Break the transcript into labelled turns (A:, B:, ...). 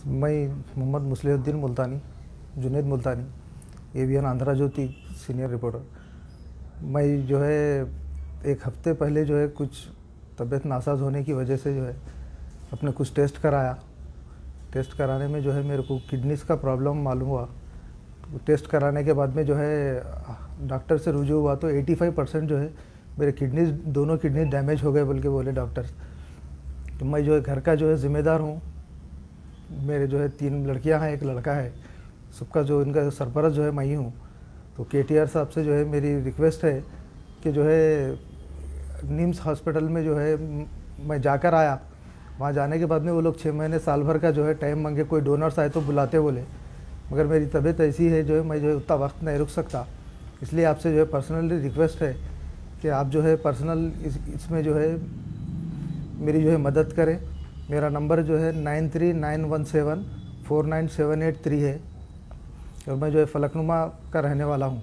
A: मैं मोहम्मद मुस्लिहुद्दीन मुल्तानी, जुनैद मुल्तानी, एवीएन आंध्रा ज्योति senior reporter. मैं जो है एक हफ्ते पहले जो है कुछ तबीयत नासाज होने की वजह से जो है अपने कुछ टेस्ट कराया। टेस्ट कराने में जो है मेरे को किडनीज़ का प्रॉब्लम मालूम हुआ। तो टेस्ट कराने के बाद में जो है डॉक्टर से रुजू हुआ तो 85% जो है मेरे किडनीज़, दोनों किडनी डैमेज हो गए बोल के बोले डॉक्टर्स। तो मैं जो है घर का जो है ज़िम्मेदार हूँ। मेरे जो है 3 लड़कियां हैं, 1 लड़का है। सबका जो इनका सरपरस्त जो है मैं ही हूँ। तो केटीआर साहब से जो है मेरी रिक्वेस्ट है कि जो है निम्स हॉस्पिटल में जो है मैं जाकर आया। वहाँ जाने के बाद में वो लोग 6 महीने साल भर का जो है टाइम मांगे, कोई डोनर्स आए तो बुलाते बोले, मगर मेरी तबीयत ऐसी है जो है मैं जो है उतना वक्त नहीं रुक सकता। इसलिए आपसे जो है पर्सनली रिक्वेस्ट है कि आप जो है पर्सनल इसमें जो है मेरी जो है मदद करें। मेरा नंबर जो है 9391749783 है और मैं जो है फलकनुमा का रहने वाला हूँ।